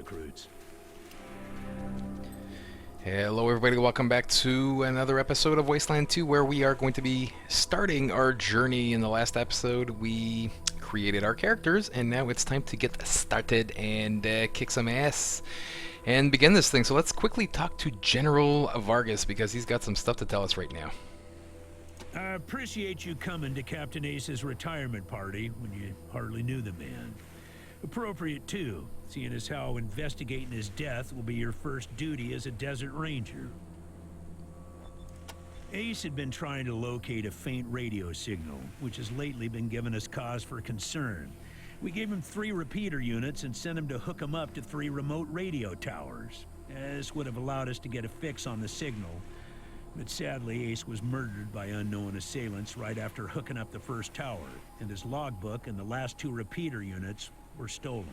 recruits. Hello everybody, welcome back to another episode of Wasteland 2, where we are going to be starting our journey. In the last episode we created our characters, and now it's time to get started and kick some ass and begin this thing. So let's quickly talk to General Vargas, because he's got some stuff to tell us right now. I appreciate you coming to Captain Ace's retirement party when you hardly knew the man. Appropriate too, seeing as how investigating his death will be your first duty as a desert ranger. Ace had been trying to locate a faint radio signal, which has lately been giving us cause for concern. We gave him 3 repeater units and sent him to hook them up to 3 remote radio towers. This would have allowed us to get a fix on the signal, but sadly Ace was murdered by unknown assailants right after hooking up the first tower, and his logbook and the last 2 repeater units were stolen.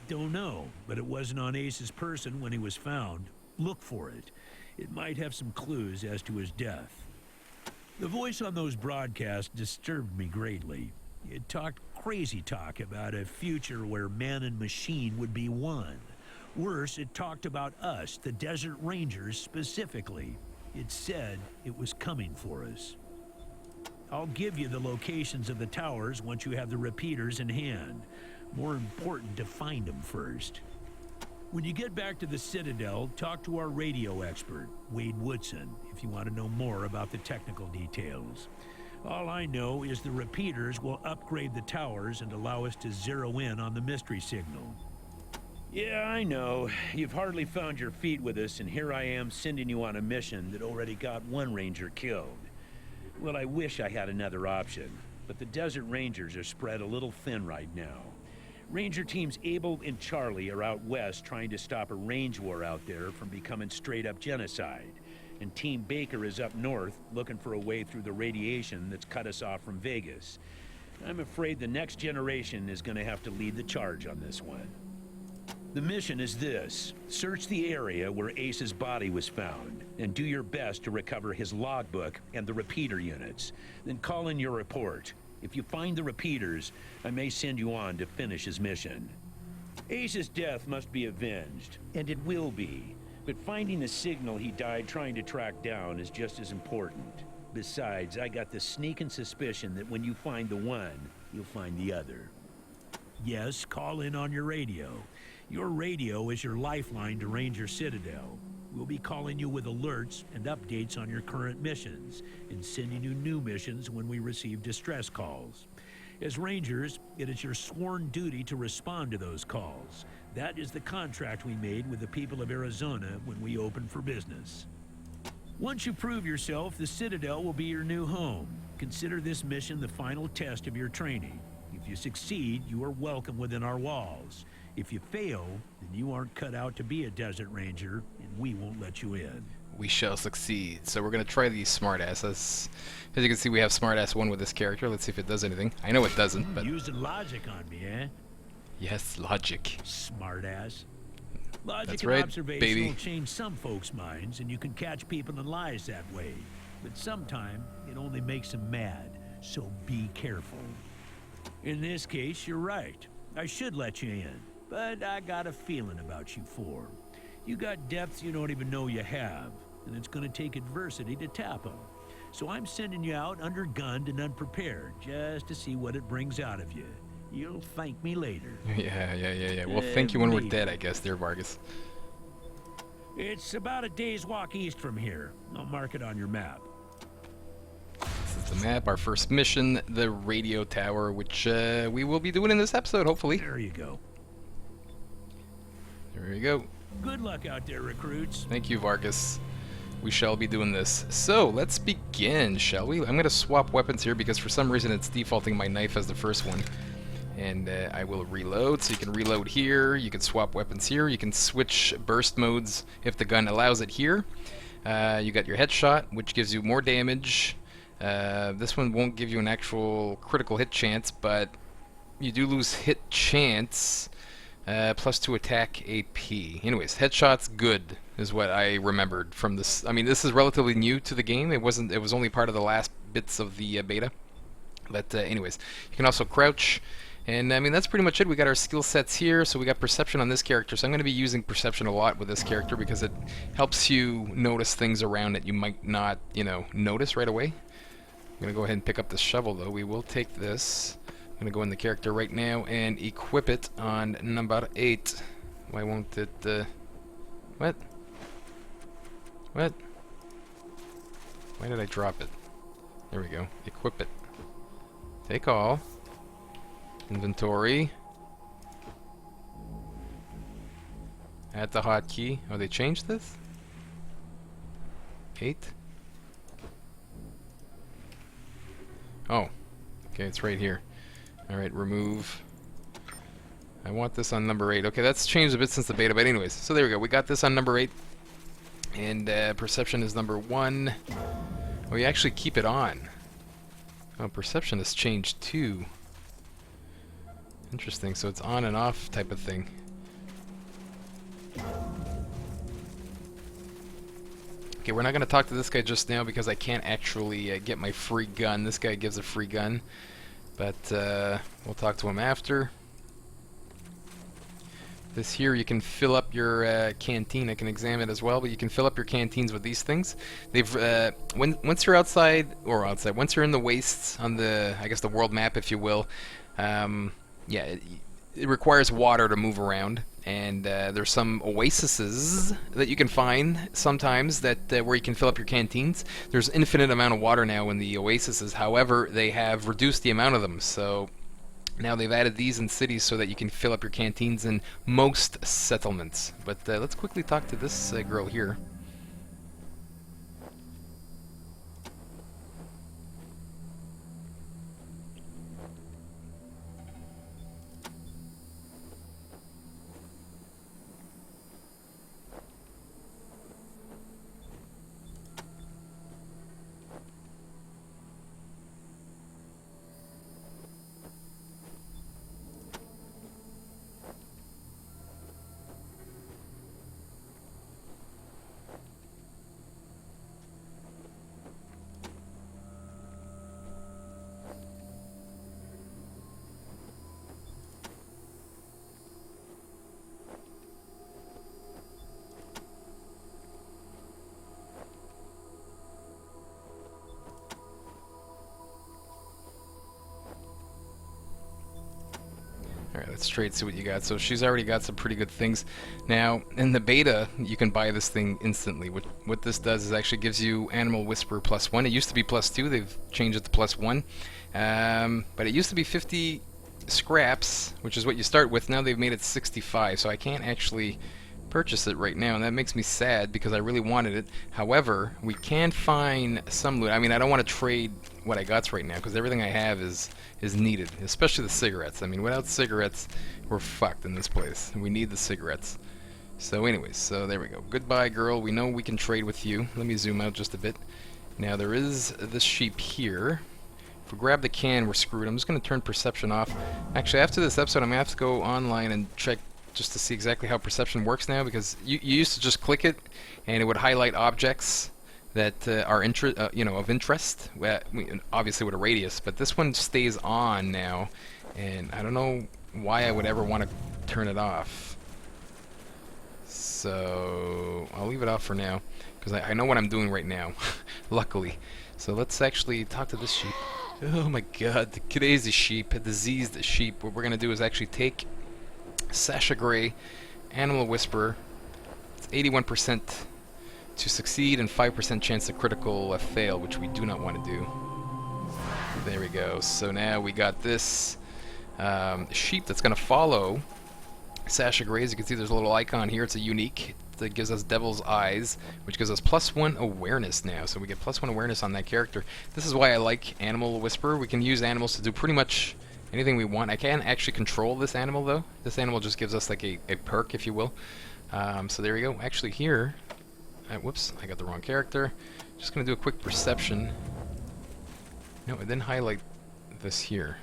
Don't know, but it wasn't on Ace's person when he was found. Look for it. It might have some clues as to his death. The voice on those broadcasts disturbed me greatly. It talked crazy talk about a future where man and machine would be one. Worse, it talked about us, the Desert Rangers, specifically. It said it was coming for us. I'll give you the locations of the towers once you have the repeaters in hand. More important to find them first. When you get back to the Citadel, talk to our radio expert, Wade Woodson, if you want to know more about the technical details. All I know is the repeaters will upgrade the towers and allow us to zero in on the mystery signal. Yeah, I know. You've hardly found your feet with us, and here I am sending you on a mission that already got 1 ranger killed. Well, I wish I had another option, but the Desert Rangers are spread a little thin right now. Ranger teams Abel and Charlie are out west trying to stop a range war out there from becoming straight-up genocide, and Team Baker is up north looking for a way through the radiation that's cut us off from Vegas. I'm afraid the next generation is going to have to lead the charge on this one. The mission is this: search the area where Ace's body was found, and do your best to recover his logbook and the repeater units. Then call in your report. If you find the repeaters, I may send you on to finish his mission. Ace's death must be avenged, and it will be. But finding the signal he died trying to track down is just as important. Besides, I got the sneaking suspicion that when you find the one, you'll find the other. Yes, call in on your radio. Your radio is your lifeline to Ranger Citadel. We'll be calling you with alerts and updates on your current missions, and sending you new missions when we receive distress calls. As Rangers, it is your sworn duty to respond to those calls. That is the contract we made with the people of Arizona when we opened for business. Once you prove yourself, the Citadel will be your new home. Consider this mission the final test of your training. If you succeed, you are welcome within our walls. If you fail, then you aren't cut out to be a Desert Ranger, and we won't let you in. We shall succeed. So we're going to try these smartasses. As you can see, we have smartass 1 with this character. Let's see if it does anything. I know it doesn't, but... Using logic on me, eh? Yes, logic. Smartass. Logic That's and right, observation baby. will change some folks' minds, and you can catch people in lies that way. But sometimes it only makes them mad, so be careful. In this case, you're right. I should let you in, but I got a feeling about you 4. You got depths you don't even know you have, and it's going to take adversity to tap them. So I'm sending you out undergunned and unprepared, just to see what it brings out of you. You'll thank me later. Yeah. Well, thank you when we're dead, I guess, there, Vargas. It's about a day's walk east from here. I'll mark it on your map. This is the map, our first mission, the radio tower, which we will be doing in this episode, hopefully. There you go. There you go. Good luck out there, recruits. Thank you, Vargas. We shall be doing this. So, let's begin, shall we? I'm going to swap weapons here because for some reason it's defaulting my knife as the first one. And I will reload, so you can reload here, you can swap weapons here, you can switch burst modes if the gun allows it here. You got your headshot, which gives you more damage. This one won't give you an actual critical hit chance, but you do lose hit chance. +2 attack AP. Anyways, headshots good is what I remembered from this. I mean, this is relatively new to the game. It was only part of the last bits of the beta. But anyways, you can also crouch, And I mean, that's pretty much it. We got our skill sets here. So we got perception on this character. So I'm going to be using perception a lot with this character because it helps you notice things around that you might not, you know, notice right away. I'm going to go ahead and pick up this shovel, though. We will take this. I'm going to go in the character right now and equip it on number 8. Why won't it, what? What? Why did I drop it? There we go. Equip it. Take all. Inventory. Add the hotkey. Oh, they changed this? 8? Oh. Okay, it's right here. Alright, remove. I want this on number 8. Okay, that's changed a bit since the beta, but anyways. So there we go. We got this on number 8. And perception is number 1. Oh, you actually keep it on. Oh, perception has changed too. Interesting, so it's on and off type of thing. Okay, we're not going to talk to this guy just now because I can't actually get my free gun. This guy gives a free gun, but we'll talk to him after. This here, you can fill up your canteen. I can examine it as well, but you can fill up your canteens with these things. They've once you're outside, once you're in the wastes on the, I guess, the world map, if you will. Yeah, it requires water to move around, and there's some oases that you can find sometimes that where you can fill up your canteens. There's infinite amount of water now in the oases. However, they have reduced the amount of them, so now they've added these in cities so that you can fill up your canteens in most settlements. But let's quickly talk to this girl here. Alright, let's trade, see what you got. So she's already got some pretty good things. Now, in the beta, you can buy this thing instantly. What this does is actually gives you Animal Whisper +1. It used to be +2. They've changed it to +1. But it used to be 50 scraps, which is what you start with. Now they've made it 65, so I can't actually purchase it right now, and that makes me sad because I really wanted it. However, we can find some loot. I mean, I don't want to trade what I got right now because everything I have is needed, especially the cigarettes. I mean, without cigarettes, we're fucked in this place. We need the cigarettes. So anyways, so there we go. Goodbye, girl. We know we can trade with you. Let me zoom out just a bit. Now, there is this sheep here. If we grab the can, we're screwed. I'm just going to turn perception off. Actually, after this episode, I'm going to have to go online and check just to see exactly how perception works now, because you used to just click it and it would highlight objects that are of interest, obviously with a radius, but this one stays on now, and I don't know why I would ever want to turn it off. So I'll leave it off for now because I know what I'm doing right now, luckily. So let's actually talk to this sheep. Oh my god, the crazy sheep, a diseased sheep. What we're going to do is actually take Sasha Grey, Animal Whisperer. It's 81% to succeed and 5% chance of critical fail, which we do not want to do. There we go. So now we got this sheep that's going to follow Sasha Grey. As you can see, there's a little icon here. It's a unique that gives us Devil's Eyes, which gives us +1 awareness now. So we get +1 awareness on that character. This is why I like Animal Whisperer. We can use animals to do pretty much anything we want. I can't actually control this animal though. This animal just gives us like a perk, if you will. So there we go. Actually here, whoops, I got the wrong character. Just gonna do a quick perception. No, it didn't highlight this here.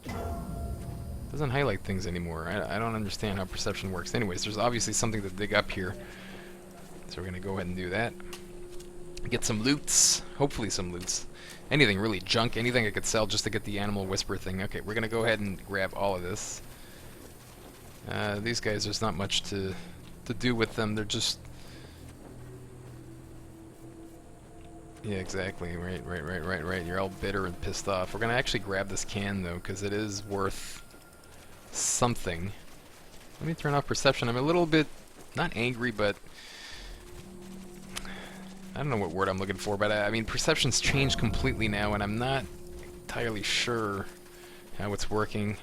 It doesn't highlight things anymore. I don't understand how perception works. Anyways, there's obviously something to dig up here. So we're gonna go ahead and do that. Get some loots. Hopefully some loots. Anything really, junk, anything I could sell just to get the animal whisper thing. Okay, we're gonna go ahead and grab all of this. These guys, there's not much to do with them. They're just... Yeah, exactly. Right. You're all bitter and pissed off. We're gonna actually grab this can, though, because it is worth something. Let me turn off perception. I'm a little bit, not angry, but... I don't know what word I'm looking for, but I mean, perception's changed completely now, and I'm not entirely sure how it's working.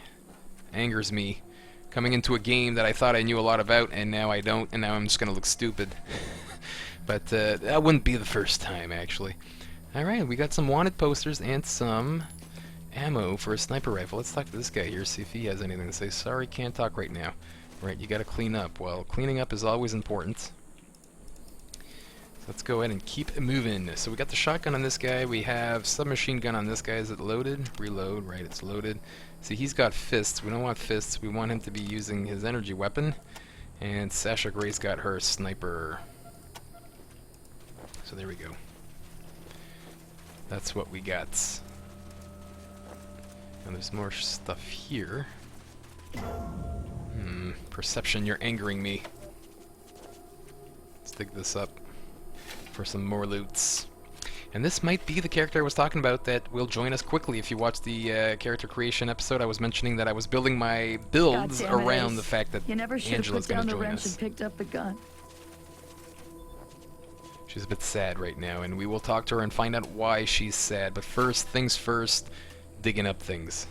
Angers me. Coming into a game that I thought I knew a lot about, and now I don't, and now I'm just gonna look stupid. But that wouldn't be the first time, actually. Alright, we got some wanted posters and some ammo for a sniper rifle. Let's talk to this guy here, see if he has anything to say. Sorry, can't talk right now. Right, you gotta clean up. Well, cleaning up is always important. Let's go ahead and keep moving. So we got the shotgun on this guy. We have submachine gun on this guy. Is it loaded? Reload. Right, it's loaded. See, he's got fists. We don't want fists. We want him to be using his energy weapon. And Sasha Gray's got her sniper. So there we go. That's what we got. And there's more stuff here. Perception, you're angering me. Let's dig this up for some more loots. And this might be the character I was talking about that will join us quickly. If you watch the character creation episode, I was mentioning that I was building my builds around the fact that Angela's going to join us. And picked up the gun. She's a bit sad right now, and we will talk to her and find out why she's sad. But first things first, digging up things.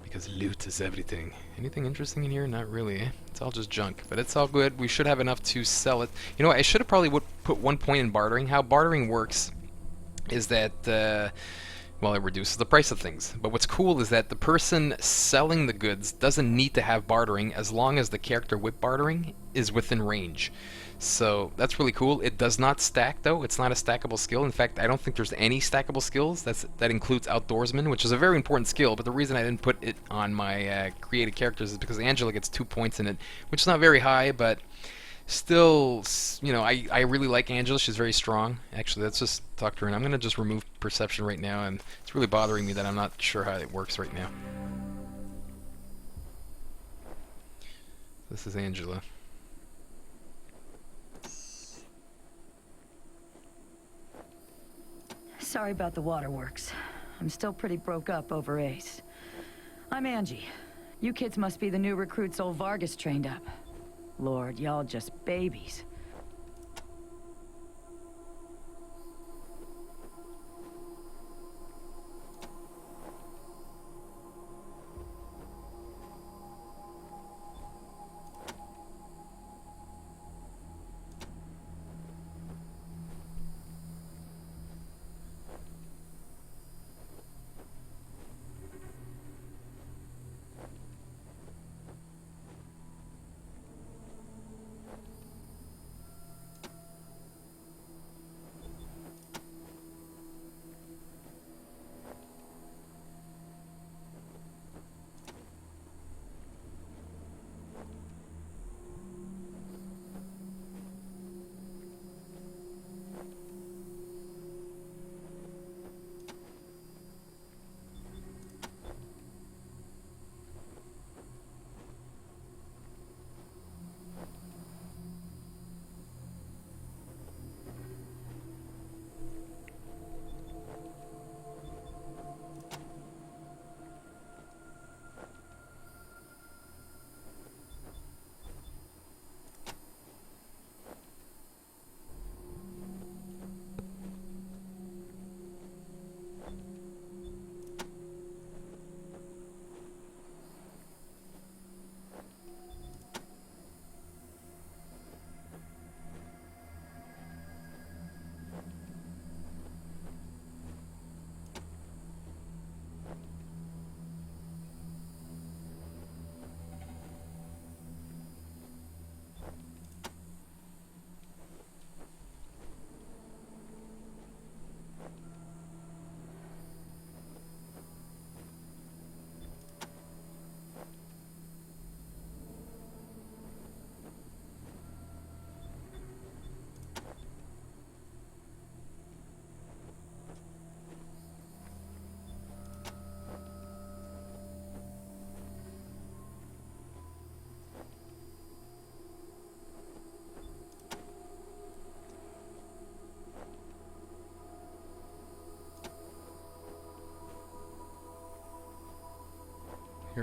Because loot is everything. Anything interesting in here? Not really, eh? It's all just junk, but it's all good. We should have enough to sell it. You know what? I should have probably put 1 point in bartering. How bartering works is that, well, it reduces the price of things. But what's cool is that the person selling the goods doesn't need to have bartering as long as the character with bartering is within range. So that's really cool. It does not stack, though. It's not a stackable skill. In fact, I don't think there's any stackable skills. That includes outdoorsman, which is a very important skill. But the reason I didn't put it on my created characters is because Angela gets 2 points in it, which is not very high, but still, you know, I really like Angela. She's very strong. Actually, let's just talk to her, and I'm going to just remove perception right now, and it's really bothering me that I'm not sure how it works right now. This is Angela. Sorry about the waterworks. I'm still pretty broke up over Ace. I'm Angie. You kids must be the new recruits old Vargas trained up. Lord, y'all just babies.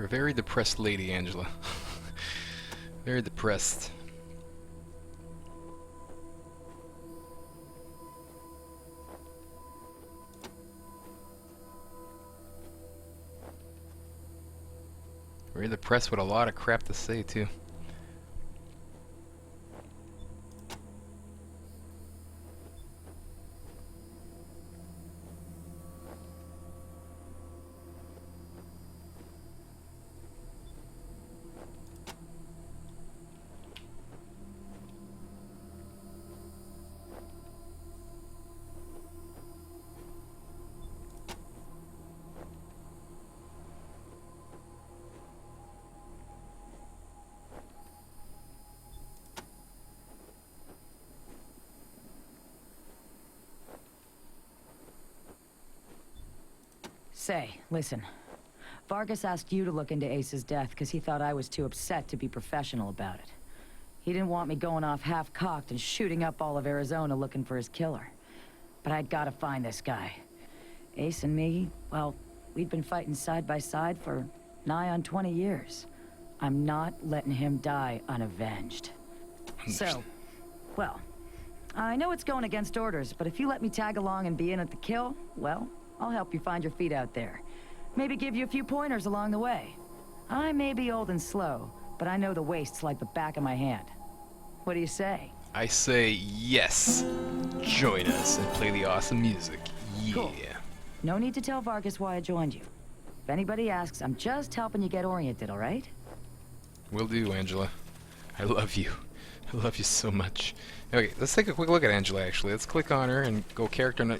You're a very depressed lady, Angela. Very depressed. Very depressed with a lot of crap to say, too. Say, listen. Vargas asked you to look into Ace's death because he thought I was too upset to be professional about it. He didn't want me going off half-cocked and shooting up all of Arizona looking for his killer. But I'd gotta find this guy. Ace and me, well, we'd been fighting side by side for nigh on 20 years. I'm not letting him die unavenged. So, well, I know it's going against orders, but if you let me tag along and be in at the kill, well, I'll help you find your feet out there. Maybe give you a few pointers along the way. I may be old and slow, but I know the wastes like the back of my hand. What do you say? I say yes. Join us and play the awesome music. Yeah. Cool. No need to tell Vargas why I joined you. If anybody asks, I'm just helping you get oriented, all right? Will do, Angela. I love you. I love you so much. Okay, let's take a quick look at Angela, actually. Let's click on her and go character.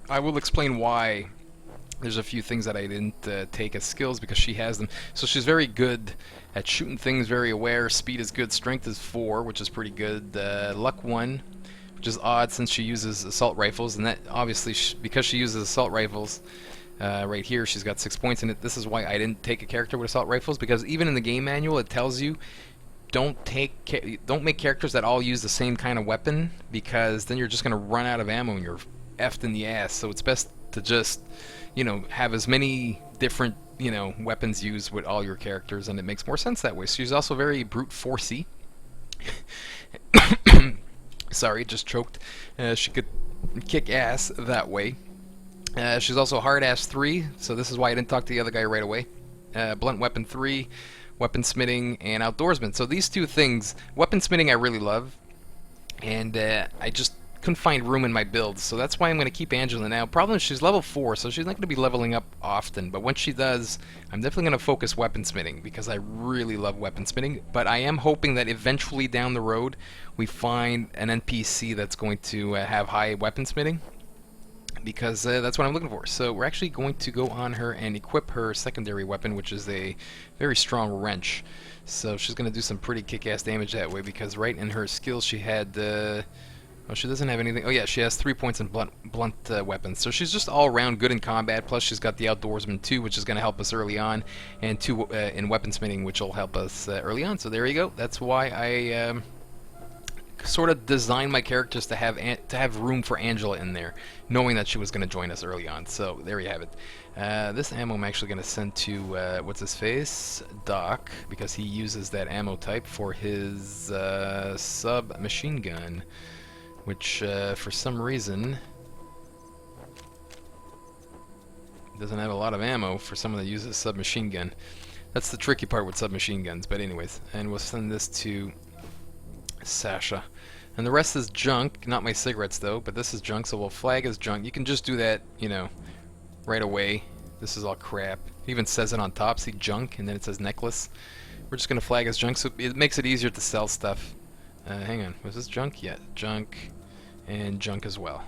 I will explain why there's a few things that I didn't take as skills because she has them. So she's very good at shooting things, very aware. Speed is good. Strength is 4, which is pretty good. Luck 1, which is odd since she uses assault rifles. And that, obviously, because she uses assault rifles, right here, she's got 6 points in it. This is why I didn't take a character with assault rifles, because even in the game manual, it tells you don't make characters that all use the same kind of weapon, because then you're just going to run out of ammo and you're effed in the ass. So it's best to just, you know, have as many different, you know, weapons used with all your characters, and it makes more sense that way. So she's also very brute forcey. Sorry, just choked. She could kick ass that way. She's also hard ass 3, so this is why I didn't talk to the other guy right away. Blunt weapon 3. Weaponsmithing and outdoorsman. So these two things, weaponsmithing I really love, and I just couldn't find room in my build, so that's why I'm going to keep Angela now. Problem is she's level 4, so she's not going to be leveling up often, but once she does, I'm definitely going to focus weaponsmithing, because I really love weaponsmithing, but I am hoping that eventually down the road we find an NPC that's going to have high weaponsmithing, because that's what I'm looking for. So we're actually going to go on her and equip her secondary weapon, which is a very strong wrench. So she's going to do some pretty kick-ass damage that way, because right in her skills she had... oh, she doesn't have anything. Oh yeah, she has 3 points in blunt weapons. So she's just all around good in combat, plus she's got the outdoorsman 2, which is going to help us early on, and 2 in weaponsmithing, which will help us early on. So there you go. That's why I... sort of designed my characters to have room for Angela in there, knowing that she was going to join us early on. So there you have it. This ammo I'm actually going to send to what's his face, Doc, because he uses that ammo type for his submachine gun, which for some reason doesn't have a lot of ammo for someone that uses submachine gun. That's the tricky part with submachine guns. But anyways, and we'll send this to Sasha, and the rest is junk. Not my cigarettes though, but this is junk, so we'll flag as junk. You can just do that, you know, right away. This is all crap. It even says it on top, see, junk, and then it says necklace. We're just gonna flag as junk, so it makes it easier to sell stuff. Hang on, was this junk? Yeah, junk, and junk as well.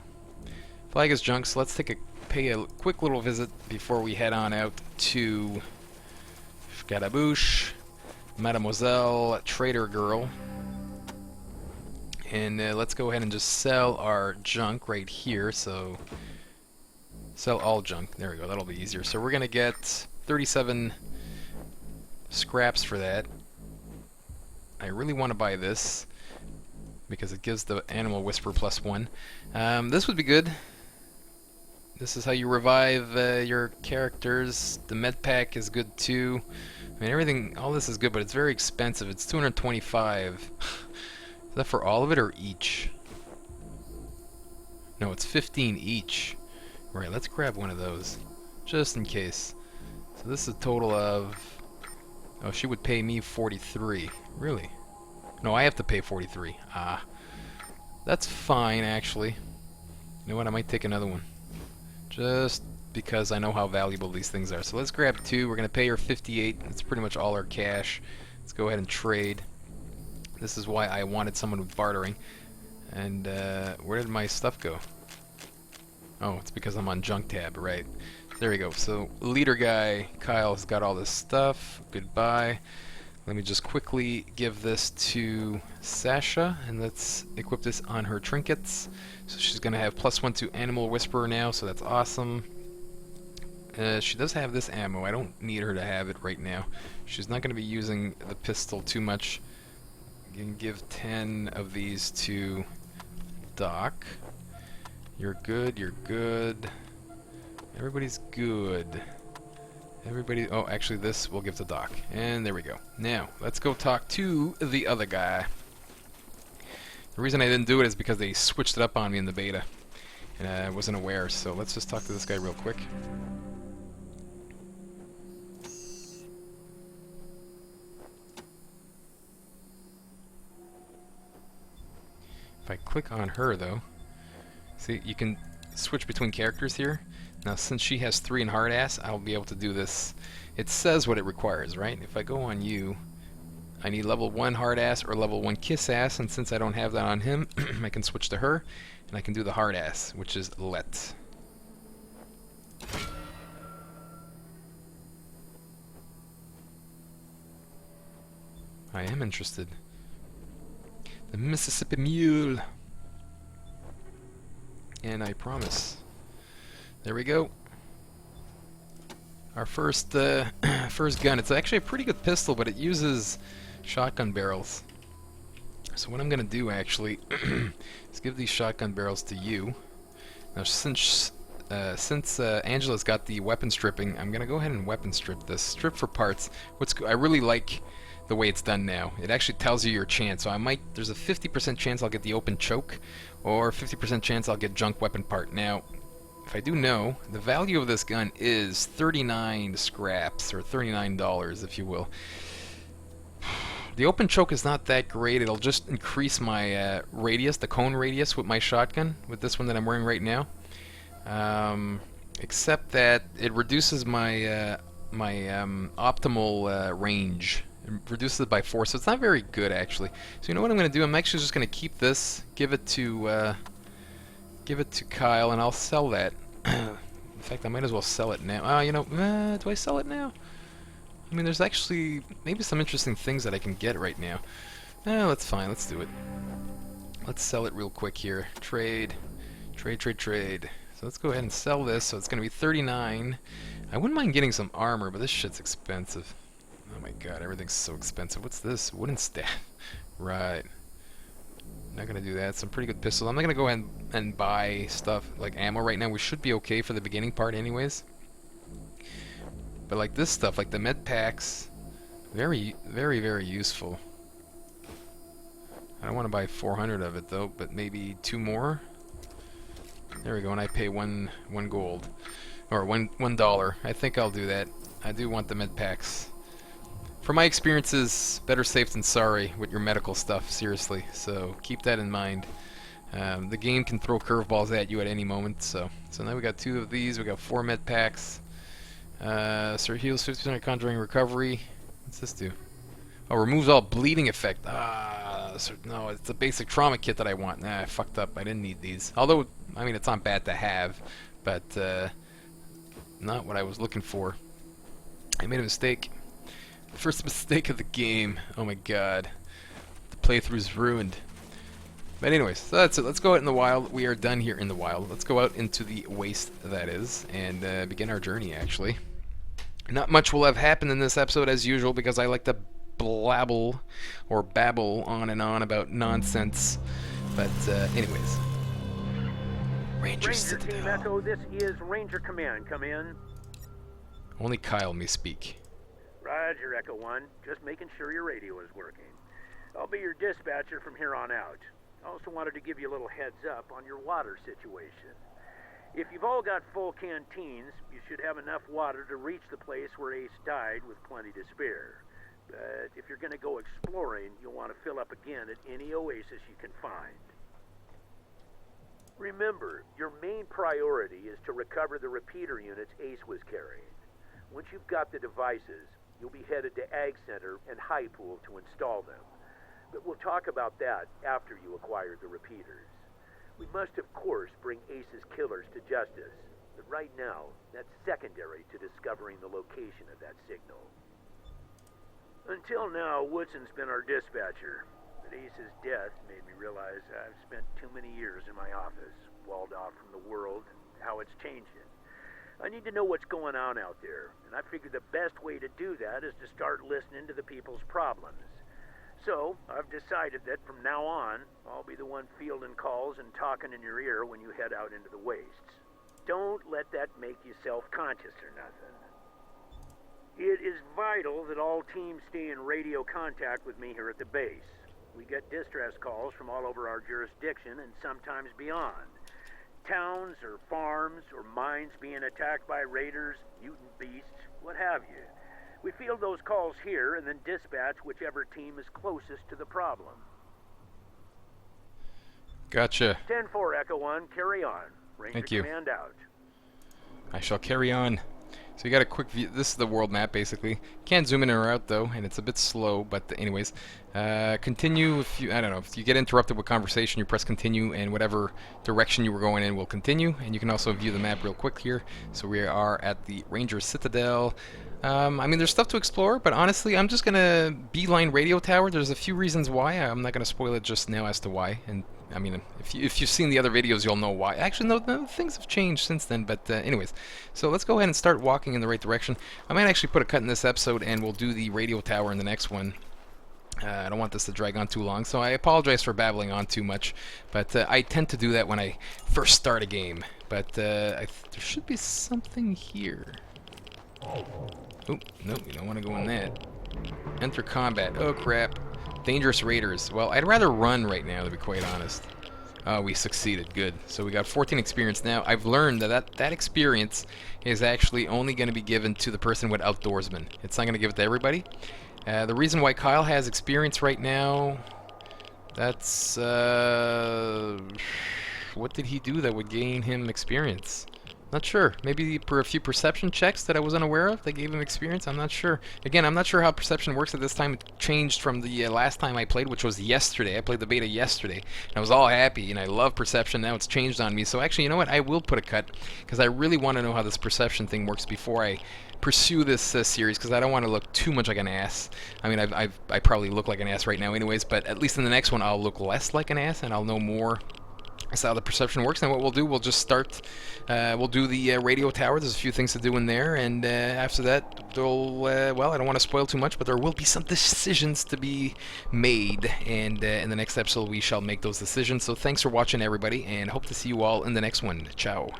Flag as junk, so let's pay a quick little visit before we head on out to Scaramouche, Mademoiselle Trader Girl. And let's go ahead and just sell our junk right here. So sell all junk. There we go. That'll be easier. So we're going to get 37 scraps for that. I really want to buy this because it gives the animal whisper +1. This would be good. This is how you revive your characters. The med pack is good too. I mean, everything, all this is good, but it's very expensive. It's 225. Is that for all of it or each? No, it's 15 each. Right, let's grab one of those, just in case. So this is a total of... Oh, she would pay me 43. Really? No, I have to pay 43. Ah. That's fine, actually. You know what, I might take another one. Just because I know how valuable these things are. So let's grab 2. We're going to pay her 58. That's pretty much all our cash. Let's go ahead and trade. This is why I wanted someone with bartering. And where did my stuff go? Oh, it's because I'm on junk tab, right. There we go. So leader guy, Kyle, has got all this stuff. Goodbye. Let me just quickly give this to Sasha, and let's equip this on her trinkets. So she's going to have +1 to Animal Whisperer now, so that's awesome. She does have this ammo. I don't need her to have it right now. She's not going to be using the pistol too much. You can give 10 of these to Doc. You're good, you're good. Everybody's good. Everybody, oh, actually this we'll give to Doc. And there we go. Now, let's go talk to the other guy. The reason I didn't do it is because they switched it up on me in the beta. And I wasn't aware, so let's just talk to this guy real quick. If I click on her, though, see, you can switch between characters here. Now, since she has 3 in hard ass, I'll be able to do this. It says what it requires, right? If I go on you, I need level 1 hard ass or level 1 kiss ass, and since I don't have that on him, I can switch to her, and I can do the hard ass, which is let. I am interested. The Mississippi Mule. And I promise. There we go. Our first first gun. It's actually a pretty good pistol, but it uses shotgun barrels. So what I'm gonna do actually is give these shotgun barrels to you. Now since Angela's got the weapon stripping, I'm gonna go ahead and weapon strip this. Strip for parts. I really like the way it's done now. It actually tells you your chance. So there's a 50% chance I'll get the open choke, or 50% chance I'll get junk weapon part. Now, if I do know, the value of this gun is 39 scraps, or $39, if you will. The open choke is not that great. It'll just increase my radius, the cone radius with my shotgun, with this one that I'm wearing right now. Except that it reduces my optimal range. It reduces it by 4, so it's not very good actually. So you know what I'm going to do? I'm actually just going to keep this, give it to Kyle, and I'll sell that. In fact, I might as well sell it now. You know, do I sell it now? I mean, there's actually maybe some interesting things that I can get right now. That's fine. Let's do it. Let's sell it real quick here. Trade. Trade, trade, trade. So let's go ahead and sell this. So it's going to be 39. I wouldn't mind getting some armor, but this shit's expensive. Oh my god, everything's so expensive. What's this? Wooden staff. Right. Not gonna do that. Some pretty good pistols. I'm not gonna go ahead and buy stuff like ammo right now. We should be okay for the beginning part anyways. But like this stuff, like the med packs, very, very, very useful. I don't want to buy 400 of it though, but maybe 2 more. There we go, and I pay one gold. Or $1. I think I'll do that. I do want the med packs. From my experiences, better safe than sorry with your medical stuff, seriously. So keep that in mind. The game can throw curveballs at you at any moment. So now we got 2 of these. We got 4 med packs. Sir heals 50% conjuring recovery. What's this do? Oh, removes all bleeding effect. No, it's the basic trauma kit that I want. Nah, I fucked up. I didn't need these. Although, I mean, it's not bad to have, but not what I was looking for. I made a mistake. First mistake of the game. Oh my god. The playthrough's ruined. But anyways, so that's it. Let's go out in the wild. We are done here in the wild. Let's go out into the waste, that is, and begin our journey, actually. Not much will have happened in this episode as usual, because I like to blabble or babble on and on about nonsense. But anyways. Ranger Team Citadel. Echo, this is Ranger Command. Come in. Only Kyle may speak. Roger, Echo 1. Just making sure your radio is working. I'll be your dispatcher from here on out. I also wanted to give you a little heads up on your water situation. If you've all got full canteens, you should have enough water to reach the place where Ace died with plenty to spare. But if you're going to go exploring, you'll want to fill up again at any oasis you can find. Remember, your main priority is to recover the repeater units Ace was carrying. Once you've got the devices, you'll be headed to Ag Center and High Pool to install them. But we'll talk about that after you acquire the repeaters. We must, of course, bring Ace's killers to justice. But right now, that's secondary to discovering the location of that signal. Until now, Woodson's been our dispatcher. But Ace's death made me realize I've spent too many years in my office, walled off from the world and how it's changing. I need to know what's going on out there, and I figure the best way to do that is to start listening to the people's problems. So, I've decided that from now on, I'll be the one fielding calls and talking in your ear when you head out into the wastes. Don't let that make you self-conscious or nothing. It is vital that all teams stay in radio contact with me here at the base. We get distress calls from all over our jurisdiction and sometimes beyond. Towns or farms or mines being attacked by raiders, mutant beasts, what have you. We field those calls here and then dispatch whichever team is closest to the problem. Gotcha. 10-4, Echo 1, carry on. Ranger Thank you. Command out. I shall carry on. So you got a quick view. This is the world map, basically. Can't zoom in or out though, and it's a bit slow. But anyways, continue. If you, I don't know, if you get interrupted with conversation, you press continue, and whatever direction you were going in will continue. And you can also view the map real quick here. So we are at the Ranger Citadel. I mean, there's stuff to explore, but honestly, I'm just gonna beeline radio tower. There's a few reasons why. I'm not gonna spoil it just now as to why. And I mean, if you've seen the other videos, you'll know why. Actually, no, things have changed since then. But anyways, so let's go ahead and start walking in the right direction. I might actually put a cut in this episode, and we'll do the radio tower in the next one. I don't want this to drag on too long, so I apologize for babbling on too much. But I tend to do that when I first start a game. But there should be something here. Oh, no, you don't want to go in that. Enter combat. Oh, crap. Dangerous raiders. Well, I'd rather run right now, to be quite honest. Oh, we succeeded. Good. So we got 14 experience now. I've learned that experience is actually only going to be given to the person with outdoorsman. It's not going to give it to everybody. The reason why Kyle has experience right now, that's... what did he do that would gain him experience? Not sure. Maybe for a few perception checks that I was unaware of that gave him experience. I'm not sure. Again, I'm not sure how perception works at this time. It changed from the last time I played, which was yesterday. I played the beta yesterday, and I was all happy, and I love perception. Now it's changed on me. So actually, you know what? I will put a cut, because I really want to know how this perception thing works before I pursue this series, because I don't want to look too much like an ass. I mean, I probably look like an ass right now anyways, but at least in the next one, I'll look less like an ass, and I'll know more. That's how the perception works. And what we'll do, we'll just start, we'll do the radio tower. There's a few things to do in there, and after that, well, I don't want to spoil too much, but there will be some decisions to be made, and in the next episode, we shall make those decisions. So thanks for watching, everybody, and hope to see you all in the next one. Ciao.